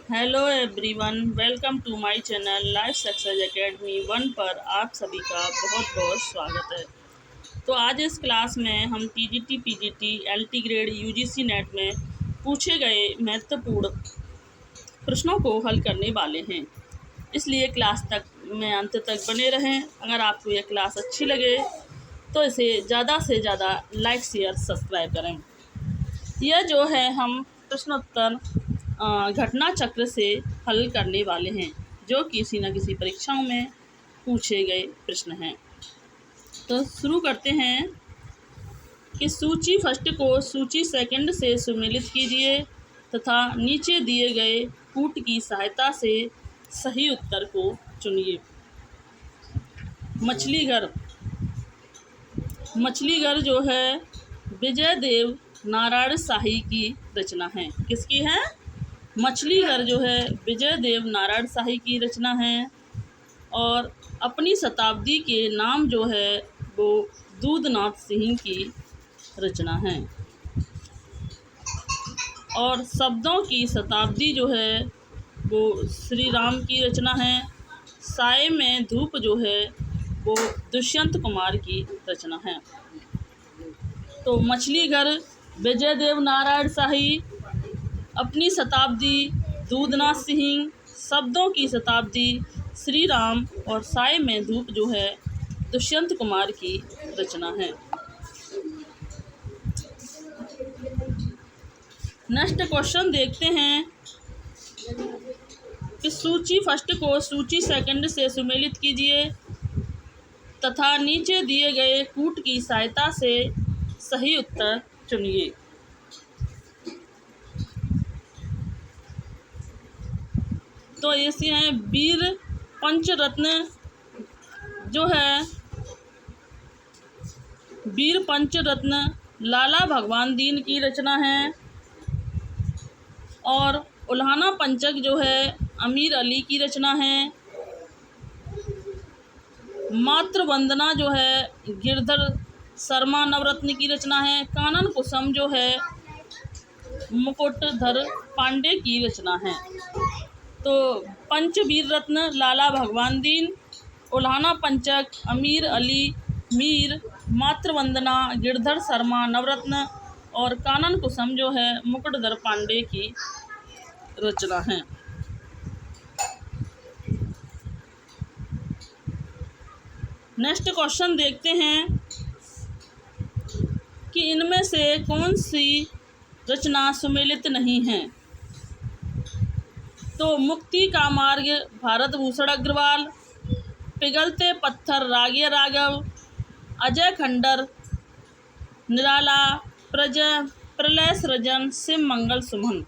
Hello everyone, welcome to my channel life success academy 1 पर आप सभी का बहुत बहुत स्वागत है। तो आज इस क्लास में हम TGT, PGT, LT grade, UGC net में पूछे गए महत्वपूर्ण प्रश्नों को हल करने वाले हैं। इसलिए क्लास तक में अंत तक बने रहें। अगर आपको यह क्लास अच्छी लगे तो इसे ज़्यादा से ज़्यादा लाइक, शेयर, सब्सक्राइब करें। यह जो है हम प्रश्नोत्तर घटना चक्र से हल करने वाले हैं, जो किसी न किसी परीक्षाओं में पूछे गए प्रश्न हैं। तो शुरू करते हैं कि सूची फर्स्ट को सूची सेकंड से सुमेलित कीजिए तथा नीचे दिए गए कूट की सहायता से सही उत्तर को चुनिए। मछली घर। मछली घर जो है विजय देव नारायण शाही की रचना है। किसकी है? मछली घर जो है विजय देव नारायण शाही की रचना है। और अपनी शताब्दी के नाम जो है वो दूधनाथ सिंह की रचना है। और शब्दों की शताब्दी जो है वो श्री राम की रचना है। साए में धूप जो है वो दुष्यंत कुमार की रचना है। तो मछली घर विजय देव नारायण शाही, अपनी शताब्दी दूधनाथ सिंह, शब्दों की शताब्दी श्री राम और साए में धूप जो है दुष्यंत कुमार की रचना है। नेक्स्ट क्वेश्चन देखते हैं कि सूची फर्स्ट को सूची सेकंड से सुमेलित कीजिए तथा नीचे दिए गए कूट की सहायता से सही उत्तर चुनिए। तो ऐसे हैं वीर पंचरत्न जो है वीर पंचरत्न लाला भगवान दीन की रचना है। और उल्हाना पंचक जो है अमीर अली की रचना है। मातृ वंदना जो है गिरधर शर्मा नवरत्न की रचना है। कानन कुसुम जो है मुकुटधर पांडे की रचना है। तो पंचवीर रत्न लाला भगवान दीन, उल्हाना पंचक अमीर अली मीर, मातृवंदना गिरधर शर्मा नवरत्न और कानन कुसुम जो है मुकुटधर पांडे की रचना है। नेक्स्ट क्वेश्चन देखते हैं कि इनमें से कौन सी रचना सुमेलित नहीं है। तो मुक्ति का मार्ग भारत भूषण अग्रवाल, पिघलते पत्थर रागे राघव, अजय खंडर निराला, प्रलय सृजन शिव मंगल सुमन।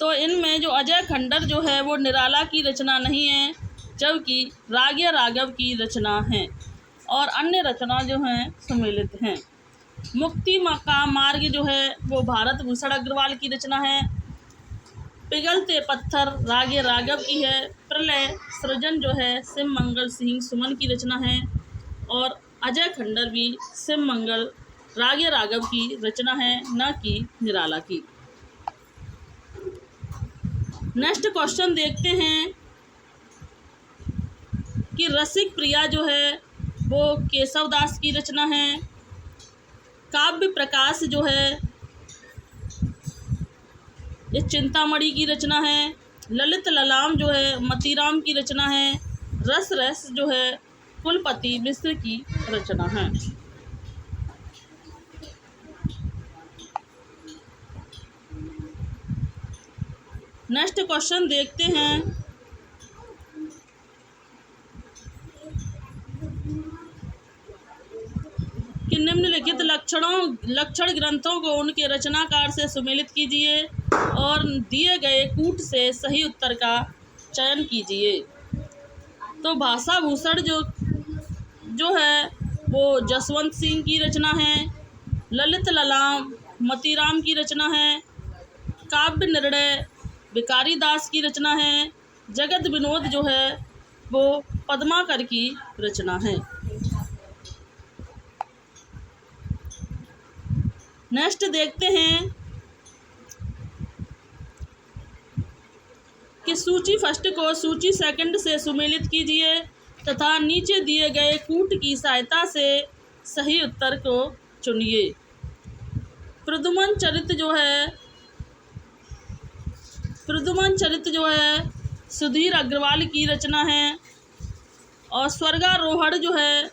तो इनमें जो अजय खंडर जो है वो निराला की रचना नहीं है, जबकि रागे राघव की रचना है और अन्य रचना जो हैं सुमेलित हैं। मुक्ति का मार्ग जो है वो भारत भूषण अग्रवाल की रचना है। पिघलते पत्थर रागे राघव की है। प्रलय सृजन जो है शिव मंगल सिंह सुमन की रचना है। और अजय खंडर भी शिव मंगल रागे राघव की रचना है, न कि निराला की। नेक्स्ट क्वेश्चन देखते हैं कि रसिक प्रिया जो है वो केशव दास की रचना है। काव्य प्रकाश जो है ये चिंतामणि की रचना है। ललित ललाम जो है मतीराम की रचना है। रस रस जो है कुलपति मिश्र की रचना है। नेक्स्ट क्वेश्चन देखते हैं कि निम्नलिखित लक्षण ग्रंथों को उनके रचनाकार से सुमेलित कीजिए और दिए गए कूट से सही उत्तर का चयन कीजिए। तो भाषा भूषण जो है वो जसवंत सिंह की रचना है। ललित ललाम मतीराम की रचना है। काव्य निर्णय भिखारी दास की रचना है। जगत विनोद जो है वो पद्माकर की रचना है। नेक्स्ट देखते हैं कि सूची फर्स्ट को सूची सेकंड से सुमेलित कीजिए तथा नीचे दिए गए कूट की सहायता से सही उत्तर को चुनिए। प्रद्युमन चरित जो है सुधीर अग्रवाल की रचना है और स्वर्गारोहण जो है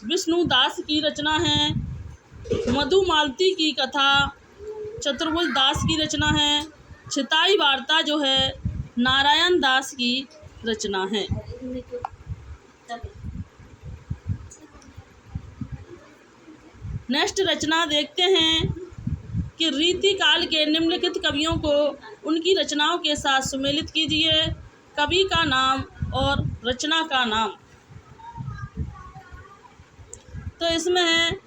विष्णु दास की रचना है। मधुमालती की कथा चतुर्भुज दास की रचना है। छिताई वार्ता जो है नारायण दास की रचना है। नेक्स्ट रचना देखते हैं कि रीतिकाल के निम्नलिखित कवियों को उनकी रचनाओं के साथ सुमेलित कीजिए। कवि का नाम और रचना का नाम। तो इसमें है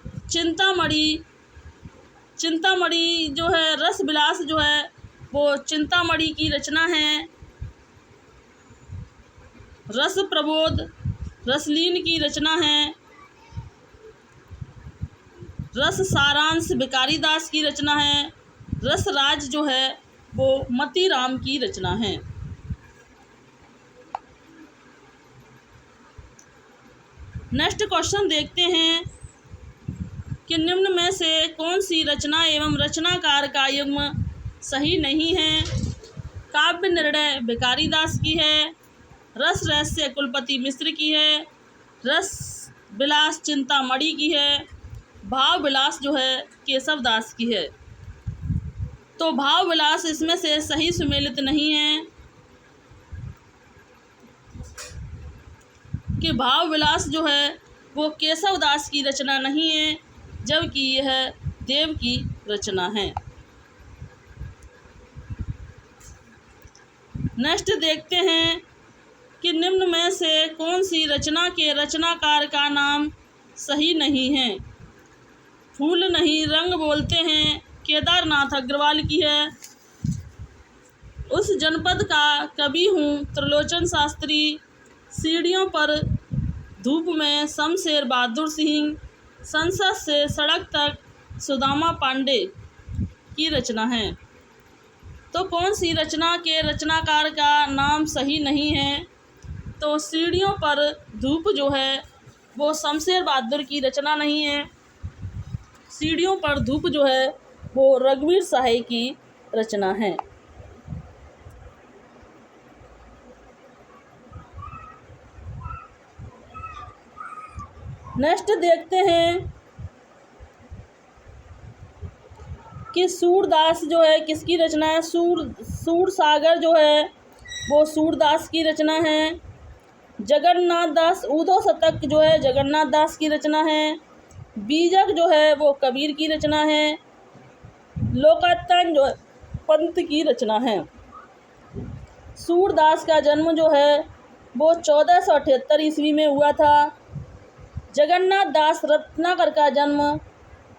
चिंतामणि जो है रस विलास जो है वो चिंतामणि की रचना है। रस प्रबोध रसलीन की रचना है। रस सारांश भिखारी दास की रचना है। रसराज जो है वो मतीराम की रचना है। नेक्स्ट क्वेश्चन देखते हैं कि निम्न में से कौन सी रचना एवं रचनाकार का युग्म सही नहीं है। काव्य निर्णय भिखारी दास की है। रस रहस्य कुलपति मिश्र की है। रस विलास चिंतामणि की है। भाव विलास जो है केशव दास की है। तो भाव विलास इसमें से सही सुमेलित नहीं है कि भाव विलास जो है वो केशव दास की रचना नहीं है, जबकि यह देव की रचना है। नेक्स्ट देखते हैं कि निम्न में से कौन सी रचना के रचनाकार का नाम सही नहीं है। फूल नहीं रंग बोलते हैं केदारनाथ अग्रवाल की है। उस जनपद का कवि हूँ त्रिलोचन शास्त्री। सीढ़ियों पर धूप में शमशेर बहादुर सिंह। संसद से सड़क तक सुदामा पांडे की रचना है। तो कौन सी रचना के रचनाकार का नाम सही नहीं है। तो सीढ़ियों पर धूप जो है वो शमशेर बहादुर की रचना नहीं है। सीढ़ियों पर धूप जो है वो रघुवीर साहे की रचना है। नेक्स्ट देखते हैं कि सूरदास जो है किसकी रचना है। सूर सागर जो है वो सूरदास की रचना है। जगन्नाथ दास ऊधव शतक जो है जगन्नाथ दास की रचना है। बीजक जो है वो कबीर की रचना है। लोकायतन जो है पंत की रचना है। सूरदास का जन्म जो है वो 1478 ईस्वी में हुआ था। जगन्नाथ दास रत्नाकर का जन्म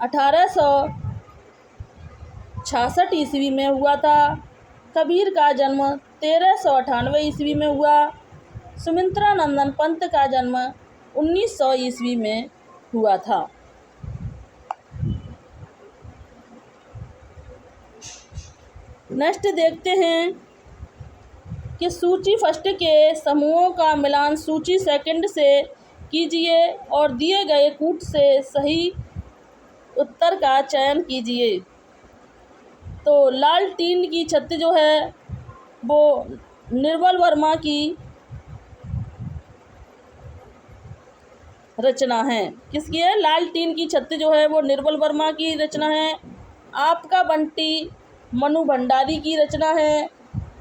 1866 ईस्वी में हुआ था। कबीर का जन्म 1398 ईस्वी में हुआ। सुमित्रा नंदन पंत का जन्म 1900 ईस्वी में हुआ था। नेक्स्ट देखते हैं कि सूची फर्स्ट के समूहों का मिलान सूची सेकंड से कीजिए और दिए गए कूट से सही उत्तर का चयन कीजिए। तो लाल टीन की छत जो है वो निर्मल वर्मा की रचना है। किसकी है। लाल टीन की छत जो है वो निर्मल वर्मा की रचना है। आपका बंटी मनु भंडारी की रचना है।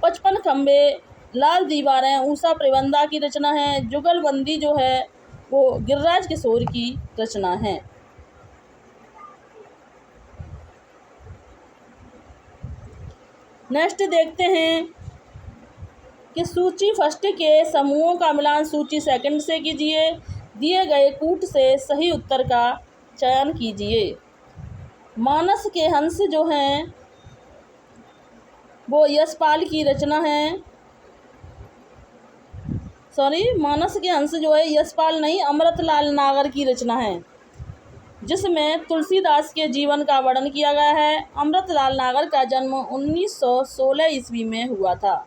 55 खंबे लाल दीवारें ऊषा प्रबंधा की रचना है। जुगलबंदी जो है वो गिरिराज किशोर की रचना है। नेक्स्ट देखते हैं कि सूची फर्स्ट के समूहों का मिलान सूची सेकंड से कीजिए। दिए गए कूट से सही उत्तर का चयन कीजिए। मानस के हंस जो हैं वो यशपाल की रचना है। मानस के हंस जो है यशपाल नहीं अमृतलाल नागर की रचना है, जिसमें तुलसीदास के जीवन का वर्णन किया गया है। अमृतलाल नागर का जन्म 1916 ईस्वी में हुआ था।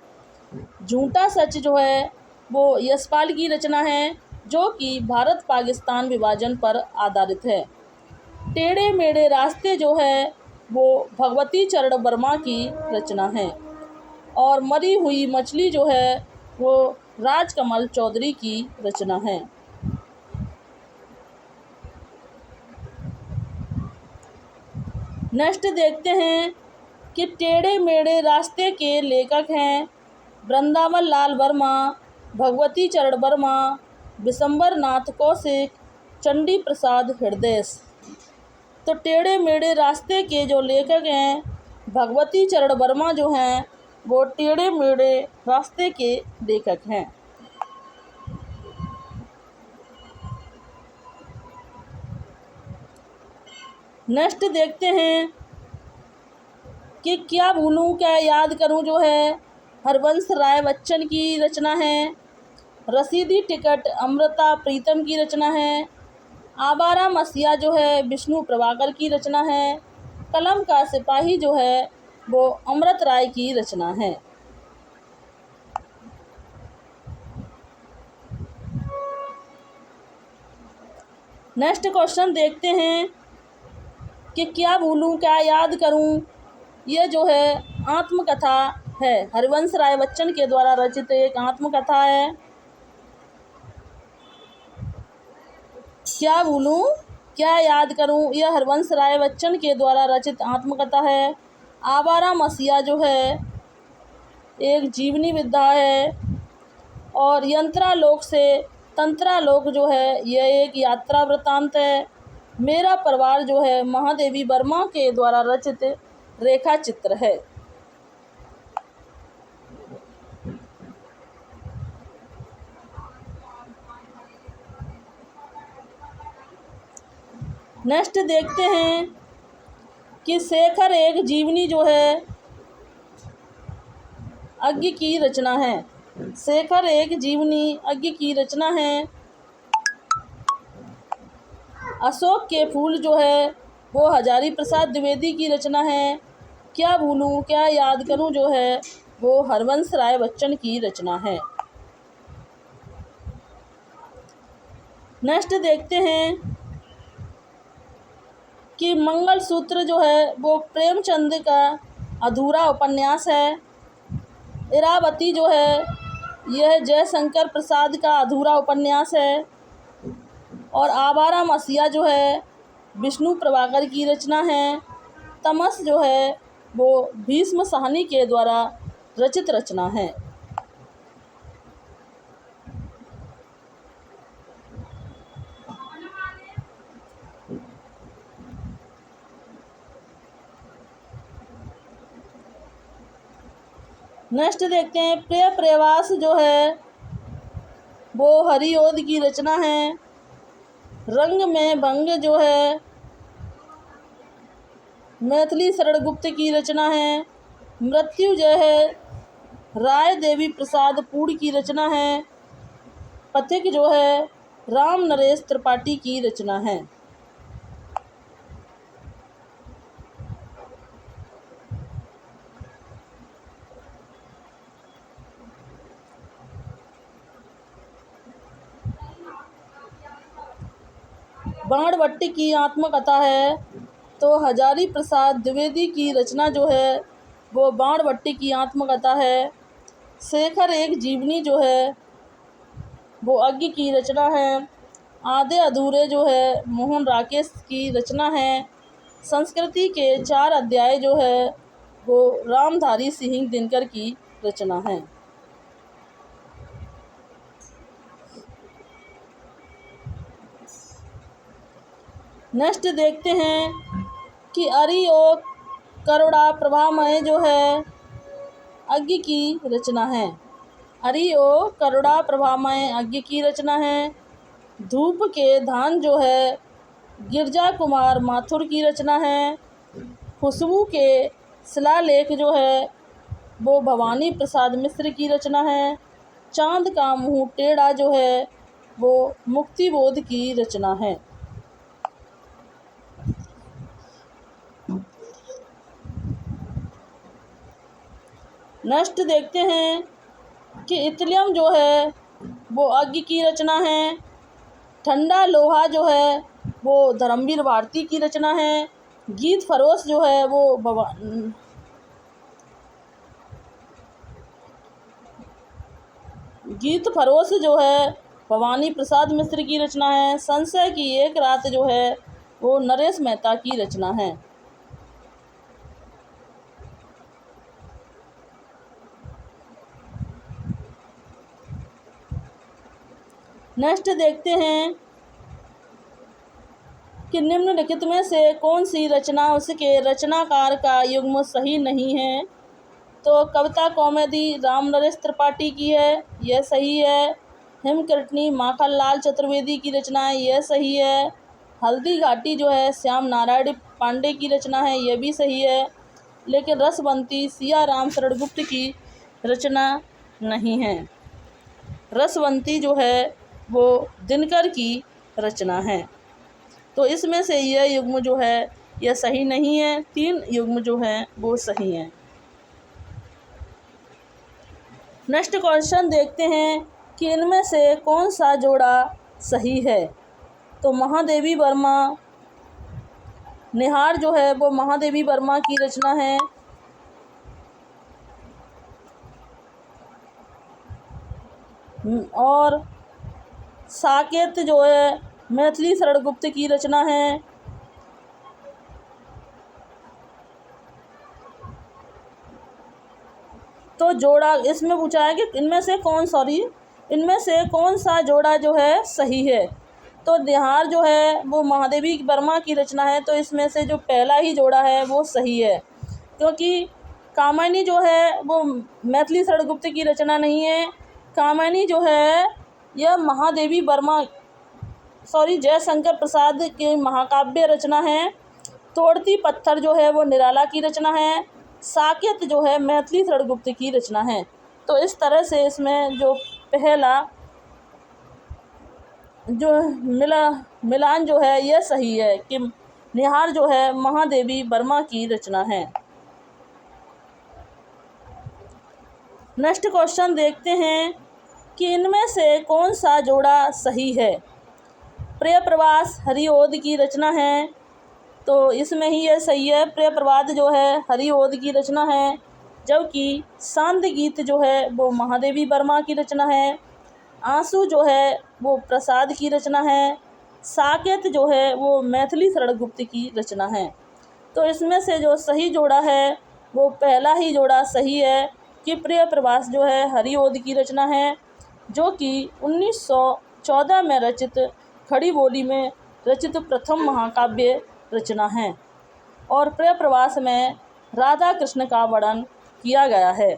झूठा सच जो है वो यशपाल की रचना है, जो कि भारत पाकिस्तान विभाजन पर आधारित है। टेढ़े मेढ़े रास्ते जो है वो भगवती चरण वर्मा की रचना है। और मरी हुई मछली जो है वो राजकमल चौधरी की रचना है। नेक्स्ट देखते हैं कि टेढ़े मेढ़े रास्ते के लेखक हैं वृंदावन लाल वर्मा, भगवती चरण वर्मा, विशंबर नाथ कौशिक, चंडी प्रसाद हृदय। तो टेढ़े मेढ़े रास्ते के जो लेखक हैं भगवती चरण वर्मा जो हैं वो टेढ़े मेढ़े रास्ते के लेखक हैं। नेक्स्ट देखते हैं कि क्या भूलूं क्या याद करूं जो है हरवंश राय बच्चन की रचना है। रसीदी टिकट अमृता प्रीतम की रचना है। आवारा मसीहा जो है विष्णु प्रभाकर की रचना है। कलम का सिपाही जो है वो अमृत राय की रचना है। नेक्स्ट क्वेश्चन देखते हैं कि क्या भूलूं क्या याद करूं, ये जो है आत्मकथा है, हरिवंश राय बच्चन के द्वारा रचित एक आत्मकथा है। क्या भूलूं क्या याद करूं, यह हरिवंश राय बच्चन के द्वारा रचित आत्मकथा है। आवारा मसीहा जो है एक जीवनी विधा है। और यंत्रालोक से तंत्रालोक जो है यह एक यात्रा वृत्तांत है। मेरा परिवार जो है महादेवी वर्मा के द्वारा रचित रेखा चित्र है। नेक्स्ट देखते हैं कि शेखर एक जीवनी जो है अज्ञ की रचना है। शेखर एक जीवनी अज्ञ की रचना है। अशोक के फूल जो है वो हजारी प्रसाद द्विवेदी की रचना है। क्या भूलूं क्या याद करूं जो है वो हरवंश राय बच्चन की रचना है। नेक्स्ट देखते हैं कि मंगलसूत्र जो है वो प्रेमचंद का अधूरा उपन्यास है। इरावती जो है यह जयशंकर प्रसाद का अधूरा उपन्यास है। और आवारा मसीहा जो है विष्णु प्रभाकर की रचना है। तमस जो है वो भीष्म साहनी के द्वारा रचित रचना है। नेक्स्ट देखते हैं प्रिय प्रवास जो है वो हरिओद की रचना है। रंग में भंग जो है मैथिली शरण गुप्त की रचना है। मृत्यु जो है राय देवी प्रसाद पूड़ की रचना है। पथिक जो है राम नरेश त्रिपाठी की रचना है। बाणभट्टी की आत्मकथा है तो हजारी प्रसाद द्विवेदी की रचना जो है वो बाणभट्टी की आत्मकथा है। शेखर एक जीवनी जो है वो अज्ञ की रचना है। आधे अधूरे जो है मोहन राकेश की रचना है। संस्कृति के 4 अध्याय जो है वो रामधारी सिंह दिनकर की रचना है। नेक्स्ट देखते हैं कि अरि और करुणा प्रभामय जो है अज्ञ की रचना है। अरि और करुणा प्रभामय अज्ञ की रचना है। धूप के धान जो है गिरजा कुमार माथुर की रचना है। खुशबू के शिलालेख जो है वो भवानी प्रसाद मिश्र की रचना है। चांद का मुंह टेढ़ा जो है वो मुक्तिबोध की रचना है। नेक्स्ट देखते हैं कि इथलियम जो है वो अज्ञ की रचना है, ठंडा लोहा जो है वो धर्मवीर भारती की रचना है, गीत फरोश जो है वो गीत फरोश जो है भवानी प्रसाद मिश्र की रचना है, संशय की एक रात जो है वो नरेश मेहता की रचना है। नेक्स्ट देखते हैं कि निम्नलिखित में से कौन सी रचना उसके रचनाकार का युग्म सही नहीं है। तो कविता कॉमेडी राम नरेश त्रिपाठी की है, यह सही है। हिमकरटनी माखनलाल चतुर्वेदी की रचना है, यह सही है। हल्दी घाटी जो है श्याम नारायण पांडे की रचना है, यह भी सही है। लेकिन रसवंती सिया राम शरण गुप्त की रचना नहीं है। रसवंती जो है वो दिनकर की रचना है। तो इसमें से यह युग्म जो है यह सही नहीं है, 3 युग्म जो हैं वो सही हैं। नेक्स्ट क्वेश्चन देखते हैं कि इनमें से कौन सा जोड़ा सही है। तो महादेवी वर्मा, निहार जो है वो महादेवी वर्मा की रचना है। और साकेत जो है मैथिली शरण गुप्त की रचना है। तो जोड़ा इसमें पूछा है कि इनमें से कौन सा जोड़ा जो है सही है। तो निहार जो है वो महादेवी वर्मा की रचना है, तो इसमें से जो पहला ही जोड़ा है वो सही है, क्योंकि कामायनी जो है वो मैथिली शरण गुप्त की रचना नहीं है। कामायनी जो है यह महादेवी वर्मा जयशंकर प्रसाद की महाकाव्य रचना है। तोड़ती पत्थर जो है वो निराला की रचना है। साकेत जो है मैथिली शरण गुप्त की रचना है। तो इस तरह से इसमें जो पहला जो मिलान जो है यह सही है कि निहार जो है महादेवी वर्मा की रचना है। नेक्स्ट क्वेश्चन देखते हैं कि इनमें से कौन सा जोड़ा सही है। प्रियप्रवास हरिओद की रचना है, तो इसमें ही यह सही है। प्रियप्रवाद जो है हरिओद की रचना है, जबकि सांद गीत जो है वो महादेवी वर्मा की रचना है। आंसू जो है वो प्रसाद की रचना है। साकेत जो है वो मैथिली शरण गुप्त की रचना है। तो इसमें से जो सही जोड़ा है वो पहला ही जोड़ा सही है कि प्रियप्रवास जो है हरिओद की रचना है, जो कि 1914 में रचित खड़ी बोली में रचित प्रथम महाकाव्य रचना है। और प्रियप्रवास में राधा कृष्ण का वर्णन किया गया है।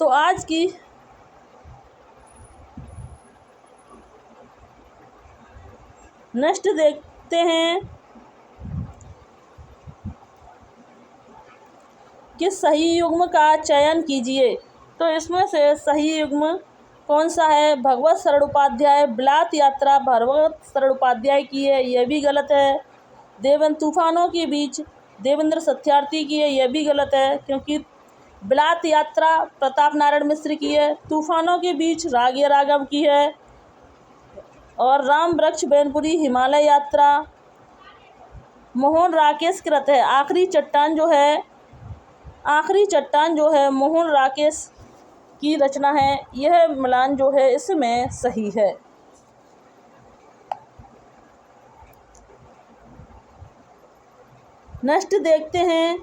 तो आज की नेक्स्ट देखते हैं कि सही युग्म का चयन कीजिए। तो इसमें से सही युग्म कौन सा है। भगवत शरण उपाध्याय बिलात यात्रा भगवत शरण उपाध्याय की है, यह भी गलत है। देवेंद्र तूफानों के बीच देवेंद्र सत्यार्थी की है, यह भी गलत है, क्योंकि बिलात यात्रा प्रताप नारायण मिश्र की है। तूफानों के बीच रागिया राघव की है। और राम वृक्ष बैनपुरी हिमालय यात्रा मोहन राकेश कृत है। आखिरी चट्टान जो है मोहन राकेश की रचना है। यह मिलान जो है इसमें सही है। नेक्स्ट देखते हैं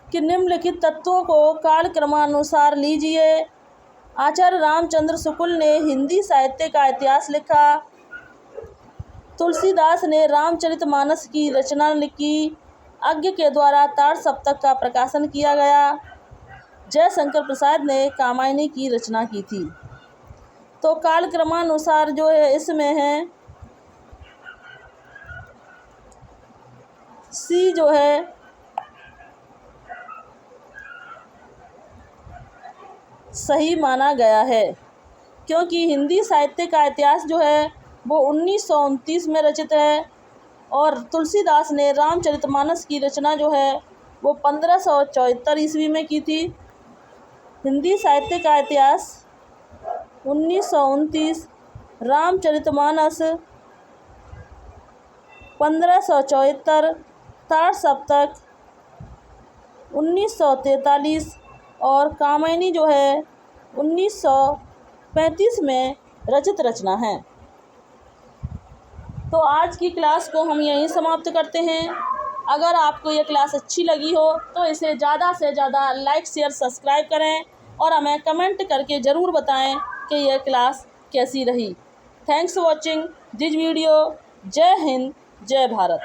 कि निम्नलिखित तत्वों को कालक्रमानुसार लीजिए। आचार्य रामचंद्र शुक्ल ने हिंदी साहित्य का इतिहास लिखा। तुलसीदास ने रामचरितमानस की रचना लिखी। अज्ञ के द्वारा ताड़ सप्तक का प्रकाशन किया गया। जयशंकर प्रसाद ने कामायनी की रचना की थी। तो कालक्रमानुसार जो है इसमें है सी जो है सही माना गया है, क्योंकि हिंदी साहित्य का इतिहास जो है वो 1929 में रचित है। और तुलसीदास ने रामचरितमानस की रचना जो है वो 1574 ईस्वी में की थी। हिंदी साहित्य का इतिहास 1929, रामचरितमानस 1574, ताड़ सप्तक 1943 और कामिनी जो है 1935 में रचित रचना है। तो आज की क्लास को हम यहीं समाप्त करते हैं। अगर आपको ये क्लास अच्छी लगी हो तो इसे ज़्यादा से ज़्यादा लाइक शेयर सब्सक्राइब करें और हमें कमेंट करके ज़रूर बताएं कि यह क्लास कैसी रही। Thanks for watching this video. जय हिंद, जय भारत।